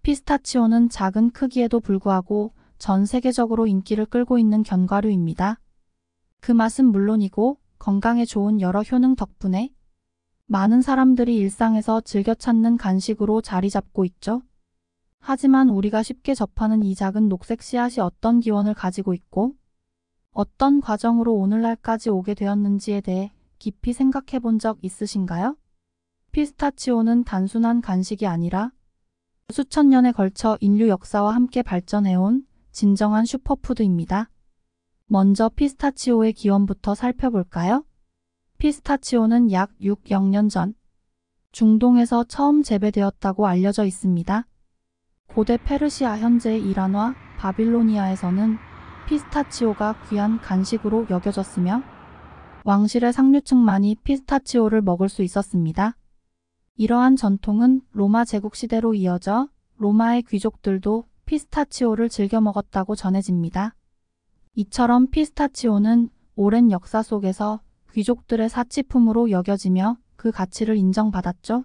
피스타치오는 작은 크기에도 불구하고 전 세계적으로 인기를 끌고 있는 견과류입니다. 그 맛은 물론이고 건강에 좋은 여러 효능 덕분에 많은 사람들이 일상에서 즐겨 찾는 간식으로 자리 잡고 있죠. 하지만 우리가 쉽게 접하는 이 작은 녹색 씨앗이 어떤 기원을 가지고 있고 어떤 과정으로 오늘날까지 오게 되었는지에 대해 깊이 생각해 본 적 있으신가요? 피스타치오는 단순한 간식이 아니라 수천 년에 걸쳐 인류 역사와 함께 발전해온 진정한 슈퍼푸드입니다. 먼저 피스타치오의 기원부터 살펴볼까요? 피스타치오는 약 600년 전 중동에서 처음 재배되었다고 알려져 있습니다. 고대 페르시아 현재의 이란과 바빌로니아에서는 피스타치오가 귀한 간식으로 여겨졌으며 왕실의 상류층만이 피스타치오를 먹을 수 있었습니다. 이러한 전통은 로마 제국 시대로 이어져 로마의 귀족들도 피스타치오를 즐겨 먹었다고 전해집니다. 이처럼 피스타치오는 오랜 역사 속에서 귀족들의 사치품으로 여겨지며 그 가치를 인정받았죠.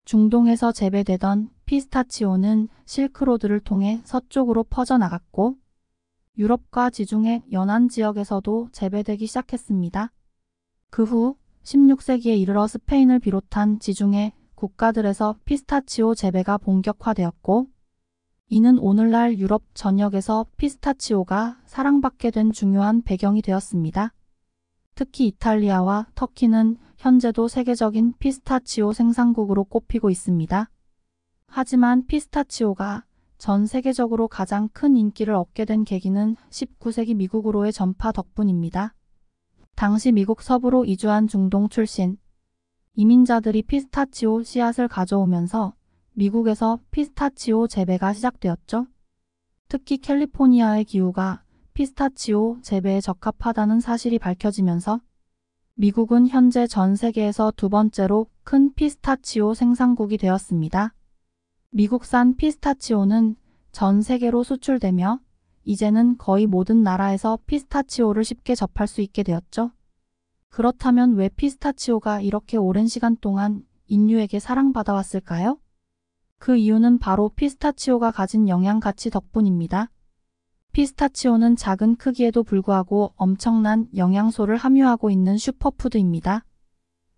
중동에서 재배되던 피스타치오는 실크로드를 통해 서쪽으로 퍼져나갔고 유럽과 지중해 연안 지역에서도 재배되기 시작했습니다. 그 후 16세기에 이르러 스페인을 비롯한 지중해 국가들에서 피스타치오 재배가 본격화되었고 이는 오늘날 유럽 전역에서 피스타치오가 사랑받게 된 중요한 배경이 되었습니다. 특히 이탈리아와 터키는 현재도 세계적인 피스타치오 생산국으로 꼽히고 있습니다. 하지만 피스타치오가 전 세계적으로 가장 큰 인기를 얻게 된 계기는 19세기 미국으로의 전파 덕분입니다. 당시 미국 서부로 이주한 중동 출신 이민자들이 피스타치오 씨앗을 가져오면서 미국에서 피스타치오 재배가 시작되었죠. 특히 캘리포니아의 기후가 피스타치오 재배에 적합하다는 사실이 밝혀지면서 미국은 현재 전 세계에서 두 번째로 큰 피스타치오 생산국이 되었습니다. 미국산 피스타치오는 전 세계로 수출되며 이제는 거의 모든 나라에서 피스타치오를 쉽게 접할 수 있게 되었죠. 그렇다면 왜 피스타치오가 이렇게 오랜 시간 동안 인류에게 사랑받아왔을까요? 그 이유는 바로 피스타치오가 가진 영양 가치 덕분입니다. 피스타치오는 작은 크기에도 불구하고 엄청난 영양소를 함유하고 있는 슈퍼푸드입니다.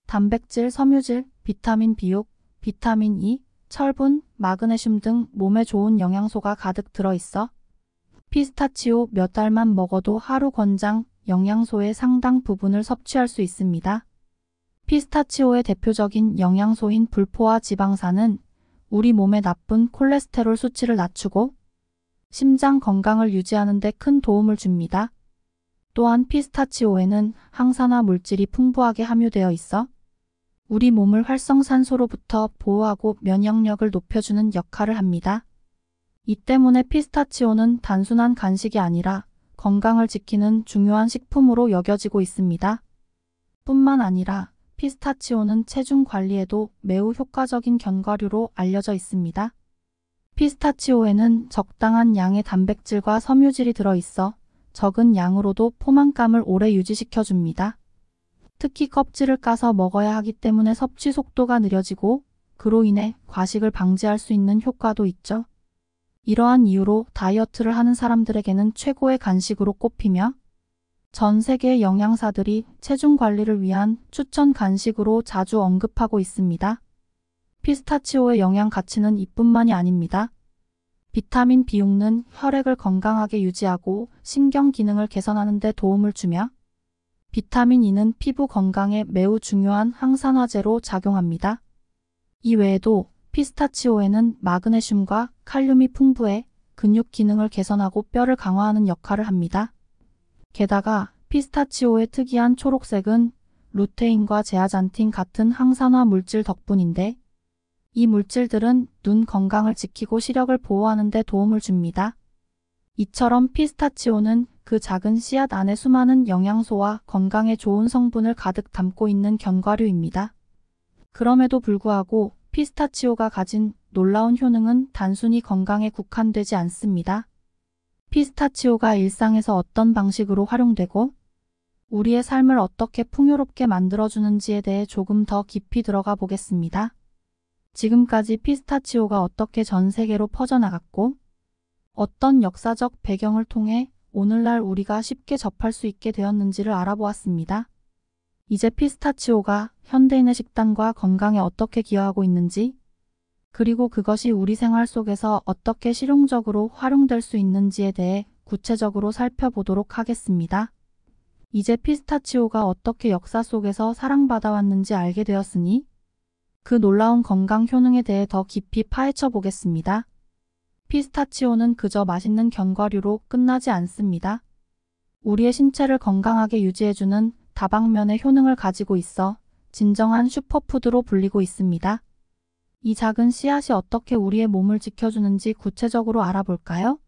단백질, 섬유질, 비타민 B6, 비타민 E, 철분, 마그네슘 등 몸에 좋은 영양소가 가득 들어있어 피스타치오 몇 달만 먹어도 하루 권장 영양소의 상당 부분을 섭취할 수 있습니다. 피스타치오의 대표적인 영양소인 불포화 지방산은 우리 몸에 나쁜 콜레스테롤 수치를 낮추고 심장 건강을 유지하는 데 큰 도움을 줍니다. 또한 피스타치오에는 항산화 물질이 풍부하게 함유되어 있어 우리 몸을 활성산소로부터 보호하고 면역력을 높여주는 역할을 합니다. 이 때문에 피스타치오는 단순한 간식이 아니라 건강을 지키는 중요한 식품으로 여겨지고 있습니다. 뿐만 아니라 피스타치오는 체중 관리에도 매우 효과적인 견과류로 알려져 있습니다. 피스타치오에는 적당한 양의 단백질과 섬유질이 들어있어 적은 양으로도 포만감을 오래 유지시켜줍니다. 특히 껍질을 까서 먹어야 하기 때문에 섭취 속도가 느려지고 그로 인해 과식을 방지할 수 있는 효과도 있죠. 이러한 이유로 다이어트를 하는 사람들에게는 최고의 간식으로 꼽히며 전 세계의 영양사들이 체중 관리를 위한 추천 간식으로 자주 언급하고 있습니다. 피스타치오의 영양 가치는 이뿐만이 아닙니다. 비타민 B6는 혈액을 건강하게 유지하고 신경 기능을 개선하는 데 도움을 주며 비타민 E는 피부 건강에 매우 중요한 항산화제로 작용합니다. 이 외에도 피스타치오에는 마그네슘과 칼륨이 풍부해 근육 기능을 개선하고 뼈를 강화하는 역할을 합니다. 게다가 피스타치오의 특이한 초록색은 루테인과 제아잔틴 같은 항산화 물질 덕분인데 이 물질들은 눈 건강을 지키고 시력을 보호하는 데 도움을 줍니다. 이처럼 피스타치오는 그 작은 씨앗 안에 수많은 영양소와 건강에 좋은 성분을 가득 담고 있는 견과류입니다. 그럼에도 불구하고 피스타치오가 가진 놀라운 효능은 단순히 건강에 국한되지 않습니다. 피스타치오가 일상에서 어떤 방식으로 활용되고 우리의 삶을 어떻게 풍요롭게 만들어주는지에 대해 조금 더 깊이 들어가 보겠습니다. 지금까지 피스타치오가 어떻게 전 세계로 퍼져나갔고 어떤 역사적 배경을 통해 오늘날 우리가 쉽게 접할 수 있게 되었는지를 알아보았습니다. 이제 피스타치오가 현대인의 식단과 건강에 어떻게 기여하고 있는지, 그리고 그것이 우리 생활 속에서 어떻게 실용적으로 활용될 수 있는지에 대해 구체적으로 살펴보도록 하겠습니다. 이제 피스타치오가 어떻게 역사 속에서 사랑받아왔는지 알게 되었으니 그 놀라운 건강 효능에 대해 더 깊이 파헤쳐 보겠습니다. 피스타치오는 그저 맛있는 견과류로 끝나지 않습니다. 우리의 신체를 건강하게 유지해주는 다방면의 효능을 가지고 있어 진정한 슈퍼푸드로 불리고 있습니다. 이 작은 씨앗이 어떻게 우리의 몸을 지켜주는지 구체적으로 알아볼까요?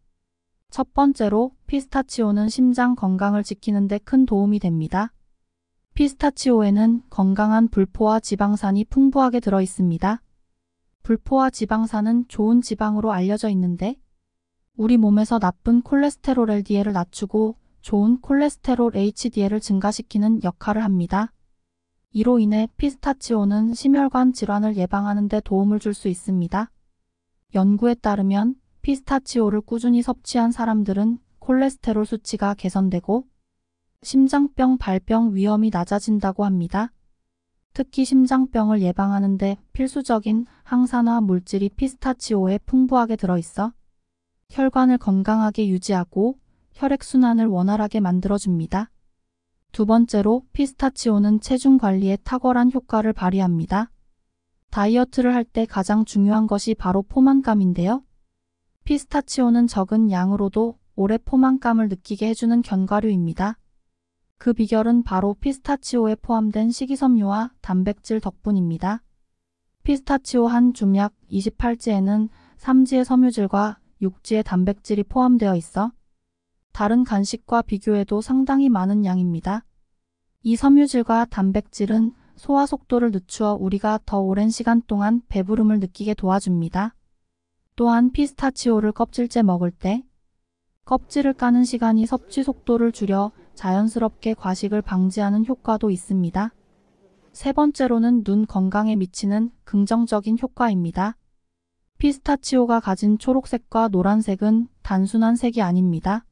첫 번째로 피스타치오는 심장 건강을 지키는 데 큰 도움이 됩니다. 피스타치오에는 건강한 불포화 지방산이 풍부하게 들어 있습니다. 불포화 지방산은 좋은 지방으로 알려져 있는데 우리 몸에서 나쁜 콜레스테롤 LDL을 낮추고 좋은 콜레스테롤 HDL을 증가시키는 역할을 합니다. 이로 인해 피스타치오는 심혈관 질환을 예방하는 데 도움을 줄 수 있습니다. 연구에 따르면 피스타치오를 꾸준히 섭취한 사람들은 콜레스테롤 수치가 개선되고 심장병 발병 위험이 낮아진다고 합니다. 특히 심장병을 예방하는 데 필수적인 항산화 물질이 피스타치오에 풍부하게 들어있어 혈관을 건강하게 유지하고 혈액순환을 원활하게 만들어줍니다. 두 번째로 피스타치오는 체중 관리에 탁월한 효과를 발휘합니다. 다이어트를 할 때 가장 중요한 것이 바로 포만감인데요. 피스타치오는 적은 양으로도 오래 포만감을 느끼게 해주는 견과류입니다. 그 비결은 바로 피스타치오에 포함된 식이섬유와 단백질 덕분입니다. 피스타치오 한 줌약 28지에는 3지의 섬유질과 6지의 단백질이 포함되어 있어 다른 간식과 비교해도 상당히 많은 양입니다. 이 섬유질과 단백질은 소화 속도를 늦추어 우리가 더 오랜 시간 동안 배부름을 느끼게 도와줍니다. 또한 피스타치오를 껍질째 먹을 때 껍질을 까는 시간이 섭취 속도를 줄여 자연스럽게 과식을 방지하는 효과도 있습니다. 세 번째로는 눈 건강에 미치는 긍정적인 효과입니다. 피스타치오가 가진 초록색과 노란색은 단순한 색이 아닙니다.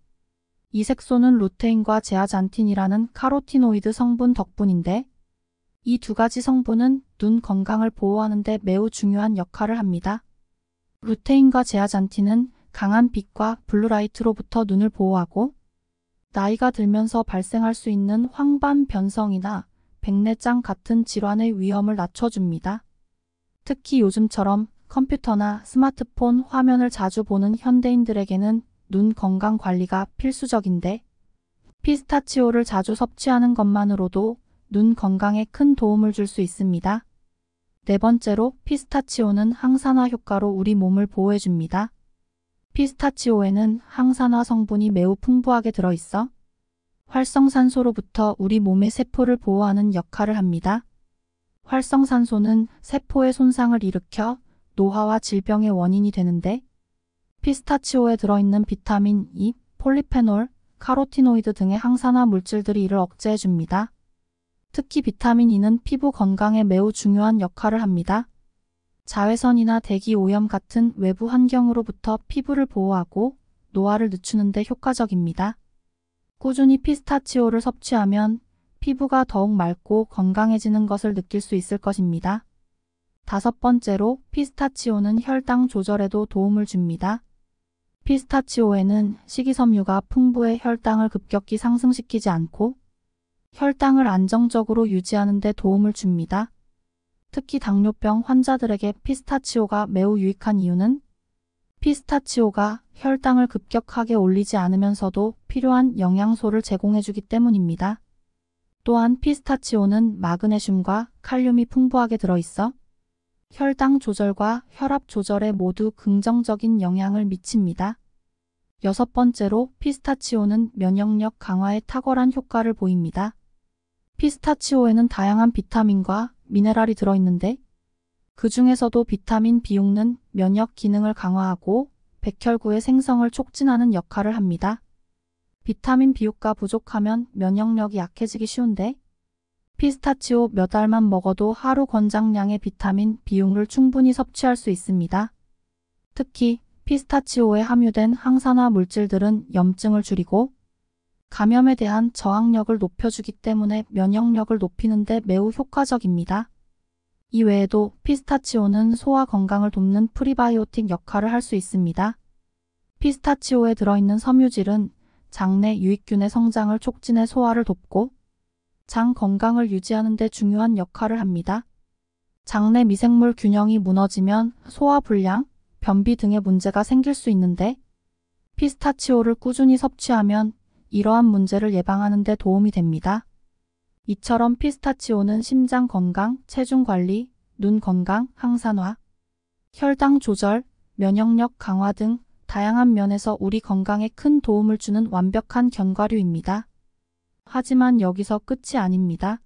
이 색소는 루테인과 제아잔틴이라는 카로티노이드 성분 덕분인데 이 두 가지 성분은 눈 건강을 보호하는 데 매우 중요한 역할을 합니다. 루테인과 제아잔틴은 강한 빛과 블루라이트로부터 눈을 보호하고 나이가 들면서 발생할 수 있는 황반 변성이나 백내장 같은 질환의 위험을 낮춰줍니다. 특히 요즘처럼 컴퓨터나 스마트폰 화면을 자주 보는 현대인들에게는 눈 건강 관리가 필수적인데 피스타치오를 자주 섭취하는 것만으로도 눈 건강에 큰 도움을 줄 수 있습니다. 네 번째로 피스타치오는 항산화 효과로 우리 몸을 보호해줍니다. 피스타치오에는 항산화 성분이 매우 풍부하게 들어있어 활성산소로부터 우리 몸의 세포를 보호하는 역할을 합니다. 활성산소는 세포의 손상을 일으켜 노화와 질병의 원인이 되는데 피스타치오에 들어있는 비타민 E, 폴리페놀, 카로티노이드 등의 항산화 물질들이 이를 억제해줍니다. 특히 비타민 E는 피부 건강에 매우 중요한 역할을 합니다. 자외선이나 대기 오염 같은 외부 환경으로부터 피부를 보호하고 노화를 늦추는 데 효과적입니다. 꾸준히 피스타치오를 섭취하면 피부가 더욱 맑고 건강해지는 것을 느낄 수 있을 것입니다. 다섯 번째로 피스타치오는 혈당 조절에도 도움을 줍니다. 피스타치오에는 식이섬유가 풍부해 혈당을 급격히 상승시키지 않고 혈당을 안정적으로 유지하는 데 도움을 줍니다. 특히 당뇨병 환자들에게 피스타치오가 매우 유익한 이유는 피스타치오가 혈당을 급격하게 올리지 않으면서도 필요한 영양소를 제공해주기 때문입니다. 또한 피스타치오는 마그네슘과 칼륨이 풍부하게 들어있어 혈당 조절과 혈압 조절에 모두 긍정적인 영향을 미칩니다. 여섯 번째로 피스타치오는 면역력 강화에 탁월한 효과를 보입니다. 피스타치오에는 다양한 비타민과 미네랄이 들어있는데 그 중에서도 비타민 B6는 면역 기능을 강화하고 백혈구의 생성을 촉진하는 역할을 합니다. 비타민 B6가 부족하면 면역력이 약해지기 쉬운데 피스타치오 몇 알만 먹어도 하루 권장량의 비타민 B용을 충분히 섭취할 수 있습니다. 특히 피스타치오에 함유된 항산화 물질들은 염증을 줄이고 감염에 대한 저항력을 높여주기 때문에 면역력을 높이는 데 매우 효과적입니다. 이 외에도 피스타치오는 소화 건강을 돕는 프리바이오틱 역할을 할 수 있습니다. 피스타치오에 들어있는 섬유질은 장내 유익균의 성장을 촉진해 소화를 돕고 장 건강을 유지하는 데 중요한 역할을 합니다. 장내 미생물 균형이 무너지면 소화불량, 변비 등의 문제가 생길 수 있는데 피스타치오를 꾸준히 섭취하면 이러한 문제를 예방하는 데 도움이 됩니다. 이처럼 피스타치오는 심장 건강, 체중 관리, 눈 건강, 항산화, 혈당 조절, 면역력 강화 등 다양한 면에서 우리 건강에 큰 도움을 주는 완벽한 견과류입니다. 하지만 여기서 끝이 아닙니다.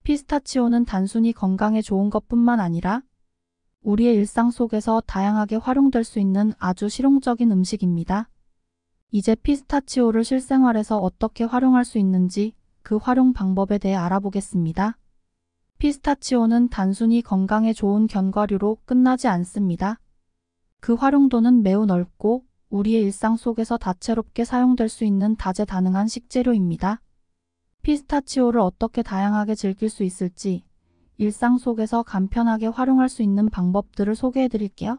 피스타치오는 단순히 건강에 좋은 것뿐만 아니라 우리의 일상 속에서 다양하게 활용될 수 있는 아주 실용적인 음식입니다. 이제 피스타치오를 실생활에서 어떻게 활용할 수 있는지 그 활용 방법에 대해 알아보겠습니다. 피스타치오는 단순히 건강에 좋은 견과류로 끝나지 않습니다. 그 활용도는 매우 넓고 우리의 일상 속에서 다채롭게 사용될 수 있는 다재다능한 식재료입니다. 피스타치오를 어떻게 다양하게 즐길 수 있을지 일상 속에서 간편하게 활용할 수 있는 방법들을 소개해 드릴게요.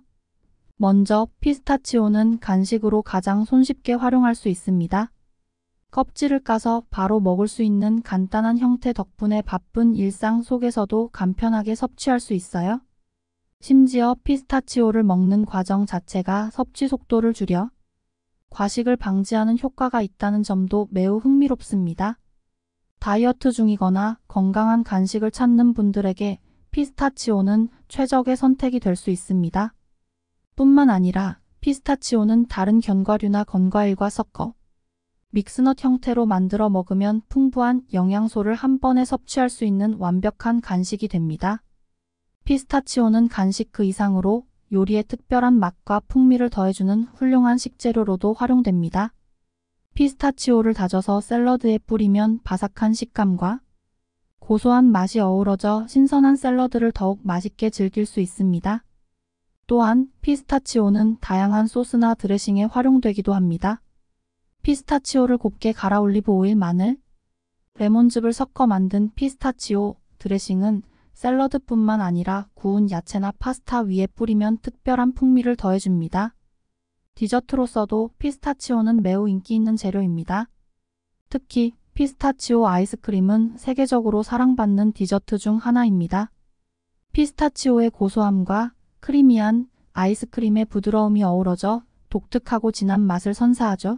먼저 피스타치오는 간식으로 가장 손쉽게 활용할 수 있습니다. 껍질을 까서 바로 먹을 수 있는 간단한 형태 덕분에 바쁜 일상 속에서도 간편하게 섭취할 수 있어요. 심지어 피스타치오를 먹는 과정 자체가 섭취 속도를 줄여 과식을 방지하는 효과가 있다는 점도 매우 흥미롭습니다. 다이어트 중이거나 건강한 간식을 찾는 분들에게 피스타치오는 최적의 선택이 될 수 있습니다. 뿐만 아니라 피스타치오는 다른 견과류나 건과일과 섞어 믹스넛 형태로 만들어 먹으면 풍부한 영양소를 한 번에 섭취할 수 있는 완벽한 간식이 됩니다. 피스타치오는 간식 그 이상으로 요리에 특별한 맛과 풍미를 더해주는 훌륭한 식재료로도 활용됩니다. 피스타치오를 다져서 샐러드에 뿌리면 바삭한 식감과 고소한 맛이 어우러져 신선한 샐러드를 더욱 맛있게 즐길 수 있습니다. 또한 피스타치오는 다양한 소스나 드레싱에 활용되기도 합니다. 피스타치오를 곱게 갈아 올리브 오일, 마늘, 레몬즙을 섞어 만든 피스타치오 드레싱은 샐러드뿐만 아니라 구운 야채나 파스타 위에 뿌리면 특별한 풍미를 더해줍니다. 디저트로서도 피스타치오는 매우 인기 있는 재료입니다. 특히 피스타치오 아이스크림은 세계적으로 사랑받는 디저트 중 하나입니다. 피스타치오의 고소함과 크리미한 아이스크림의 부드러움이 어우러져 독특하고 진한 맛을 선사하죠.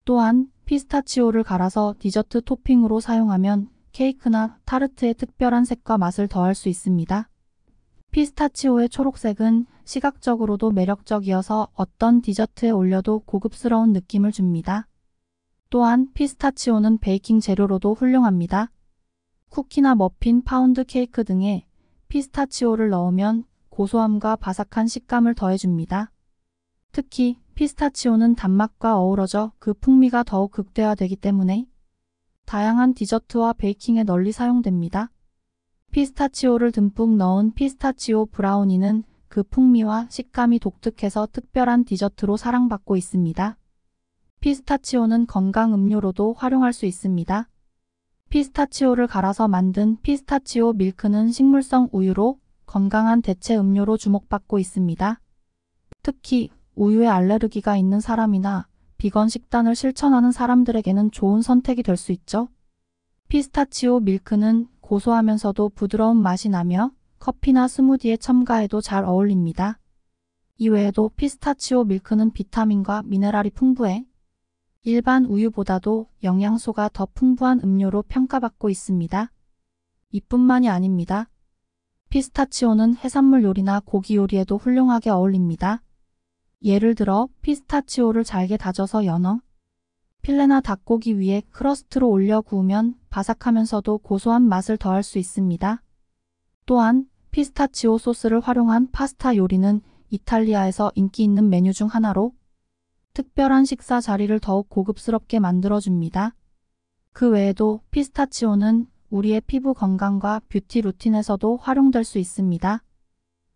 또한 피스타치오를 갈아서 디저트 토핑으로 사용하면 케이크나 타르트의 특별한 색과 맛을 더할 수 있습니다. 피스타치오의 초록색은 시각적으로도 매력적이어서 어떤 디저트에 올려도 고급스러운 느낌을 줍니다. 또한 피스타치오는 베이킹 재료로도 훌륭합니다. 쿠키나 머핀, 파운드 케이크 등에 피스타치오를 넣으면 고소함과 바삭한 식감을 더해줍니다. 특히 피스타치오는 단맛과 어우러져 그 풍미가 더욱 극대화되기 때문에 다양한 디저트와 베이킹에 널리 사용됩니다. 피스타치오를 듬뿍 넣은 피스타치오 브라우니는 그 풍미와 식감이 독특해서 특별한 디저트로 사랑받고 있습니다. 피스타치오는 건강 음료로도 활용할 수 있습니다. 피스타치오를 갈아서 만든 피스타치오 밀크는 식물성 우유로 건강한 대체 음료로 주목받고 있습니다. 특히 우유에 알레르기가 있는 사람이나 비건 식단을 실천하는 사람들에게는 좋은 선택이 될 수 있죠. 피스타치오 밀크는 고소하면서도 부드러운 맛이 나며 커피나 스무디에 첨가해도 잘 어울립니다. 이외에도 피스타치오 밀크는 비타민과 미네랄이 풍부해 일반 우유보다도 영양소가 더 풍부한 음료로 평가받고 있습니다. 이뿐만이 아닙니다. 피스타치오는 해산물 요리나 고기 요리에도 훌륭하게 어울립니다. 예를 들어 피스타치오를 잘게 다져서 연어, 필레나 닭고기 위에 크러스트로 올려 구우면 바삭하면서도 고소한 맛을 더할 수 있습니다. 또한 피스타치오 소스를 활용한 파스타 요리는 이탈리아에서 인기 있는 메뉴 중 하나로 특별한 식사 자리를 더욱 고급스럽게 만들어줍니다. 그 외에도 피스타치오는 우리의 피부 건강과 뷰티 루틴에서도 활용될 수 있습니다.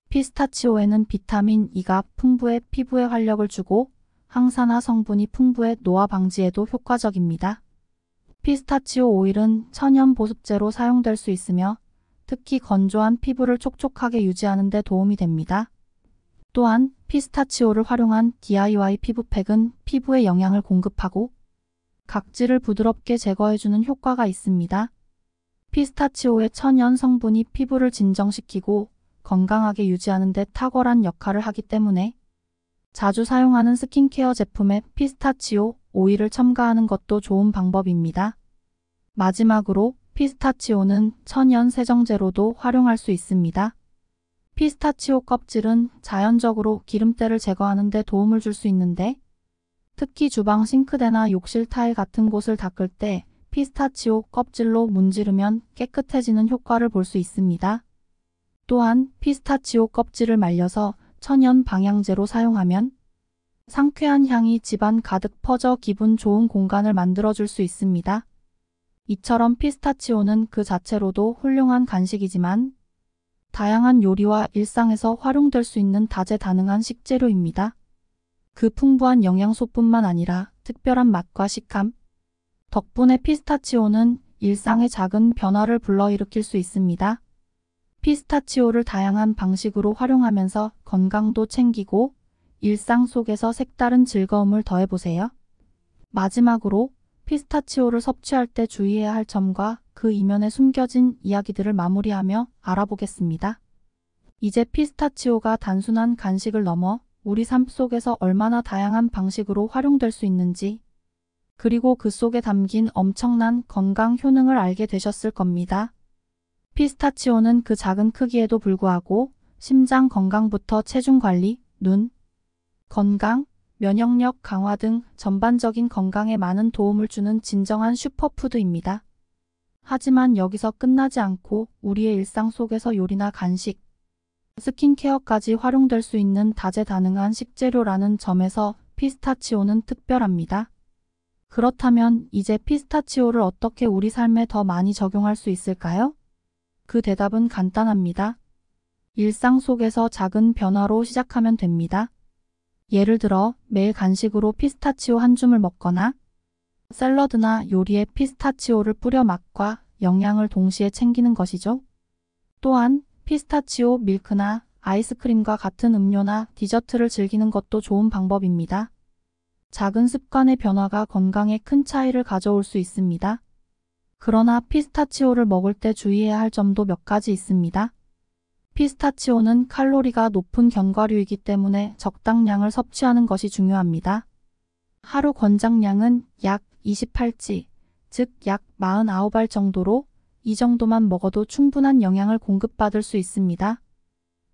피스타치오에는 비타민 E가 풍부해 피부에 활력을 주고 항산화 성분이 풍부해 노화 방지에도 효과적입니다. 피스타치오 오일은 천연 보습제로 사용될 수 있으며 특히 건조한 피부를 촉촉하게 유지하는 데 도움이 됩니다. 또한 피스타치오를 활용한 DIY 피부팩은 피부에 영양을 공급하고 각질을 부드럽게 제거해주는 효과가 있습니다. 피스타치오의 천연 성분이 피부를 진정시키고 건강하게 유지하는 데 탁월한 역할을 하기 때문에 자주 사용하는 스킨케어 제품에 피스타치오 오일을 첨가하는 것도 좋은 방법입니다. 마지막으로 피스타치오는 천연 세정제로도 활용할 수 있습니다. 피스타치오 껍질은 자연적으로 기름때를 제거하는 데 도움을 줄 수 있는데 특히 주방 싱크대나 욕실 타일 같은 곳을 닦을 때 피스타치오 껍질로 문지르면 깨끗해지는 효과를 볼 수 있습니다. 또한 피스타치오 껍질을 말려서 천연 방향제로 사용하면 상쾌한 향이 집안 가득 퍼져 기분 좋은 공간을 만들어줄 수 있습니다. 이처럼 피스타치오는 그 자체로도 훌륭한 간식이지만 다양한 요리와 일상에서 활용될 수 있는 다재다능한 식재료입니다. 그 풍부한 영양소뿐만 아니라 특별한 맛과 식감 덕분에 피스타치오는 일상의 작은 변화를 불러일으킬 수 있습니다. 피스타치오를 다양한 방식으로 활용하면서 건강도 챙기고 일상 속에서 색다른 즐거움을 더해보세요. 마지막으로 피스타치오를 섭취할 때 주의해야 할 점과 그 이면에 숨겨진 이야기들을 마무리하며 알아보겠습니다. 이제 피스타치오가 단순한 간식을 넘어 우리 삶 속에서 얼마나 다양한 방식으로 활용될 수 있는지, 그리고 그 속에 담긴 엄청난 건강 효능을 알게 되셨을 겁니다. 피스타치오는 그 작은 크기에도 불구하고 심장 건강부터 체중 관리, 눈 건강, 면역력 강화 등 전반적인 건강에 많은 도움을 주는 진정한 슈퍼푸드입니다. 하지만 여기서 끝나지 않고 우리의 일상 속에서 요리나 간식, 스킨케어까지 활용될 수 있는 다재다능한 식재료라는 점에서 피스타치오는 특별합니다. 그렇다면 이제 피스타치오를 어떻게 우리 삶에 더 많이 적용할 수 있을까요? 그 대답은 간단합니다. 일상 속에서 작은 변화로 시작하면 됩니다. 예를 들어 매일 간식으로 피스타치오 한 줌을 먹거나 샐러드나 요리에 피스타치오를 뿌려 맛과 영양을 동시에 챙기는 것이죠. 또한 피스타치오 밀크나 아이스크림과 같은 음료나 디저트를 즐기는 것도 좋은 방법입니다. 작은 습관의 변화가 건강에 큰 차이를 가져올 수 있습니다. 그러나 피스타치오를 먹을 때 주의해야 할 점도 몇 가지 있습니다. 피스타치오는 칼로리가 높은 견과류이기 때문에 적당량을 섭취하는 것이 중요합니다. 하루 권장량은 약 28지, 즉 약 49알 정도로 이 정도만 먹어도 충분한 영양을 공급받을 수 있습니다.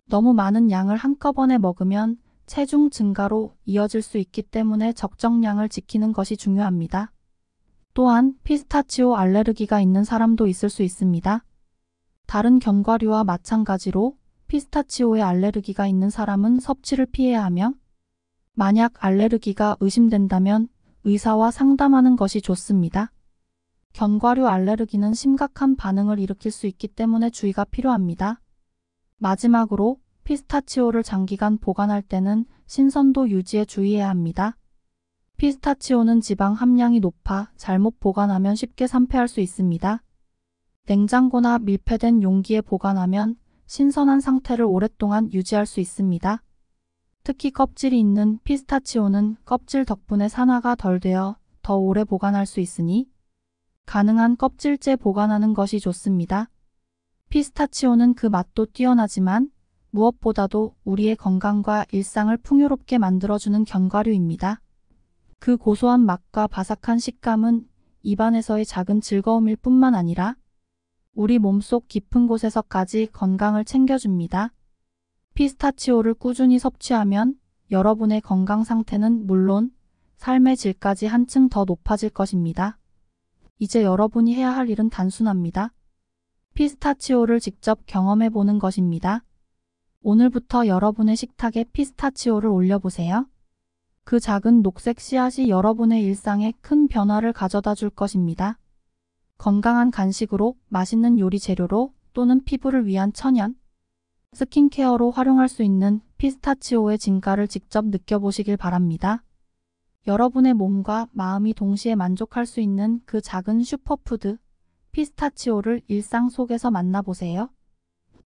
너무 많은 양을 한꺼번에 먹으면 체중 증가로 이어질 수 있기 때문에 적정량을 지키는 것이 중요합니다. 또한 피스타치오 알레르기가 있는 사람도 있을 수 있습니다. 다른 견과류와 마찬가지로 피스타치오에 알레르기가 있는 사람은 섭취를 피해야 하며 만약 알레르기가 의심된다면 의사와 상담하는 것이 좋습니다. 견과류 알레르기는 심각한 반응을 일으킬 수 있기 때문에 주의가 필요합니다. 마지막으로 피스타치오를 장기간 보관할 때는 신선도 유지에 주의해야 합니다. 피스타치오는 지방 함량이 높아 잘못 보관하면 쉽게 산패할 수 있습니다. 냉장고나 밀폐된 용기에 보관하면 신선한 상태를 오랫동안 유지할 수 있습니다. 특히 껍질이 있는 피스타치오는 껍질 덕분에 산화가 덜 되어 더 오래 보관할 수 있으니 가능한 껍질째 보관하는 것이 좋습니다. 피스타치오는 그 맛도 뛰어나지만 무엇보다도 우리의 건강과 일상을 풍요롭게 만들어주는 견과류입니다. 그 고소한 맛과 바삭한 식감은 입안에서의 작은 즐거움일 뿐만 아니라 우리 몸속 깊은 곳에서까지 건강을 챙겨줍니다. 피스타치오를 꾸준히 섭취하면 여러분의 건강 상태는 물론 삶의 질까지 한층 더 높아질 것입니다. 이제 여러분이 해야 할 일은 단순합니다. 피스타치오를 직접 경험해 보는 것입니다. 오늘부터 여러분의 식탁에 피스타치오를 올려보세요. 그 작은 녹색 씨앗이 여러분의 일상에 큰 변화를 가져다 줄 것입니다. 건강한 간식으로, 맛있는 요리 재료로 또는 피부를 위한 천연 스킨케어로 활용할 수 있는 피스타치오의 진가를 직접 느껴보시길 바랍니다. 여러분의 몸과 마음이 동시에 만족할 수 있는 그 작은 슈퍼푸드, 피스타치오를 일상 속에서 만나보세요.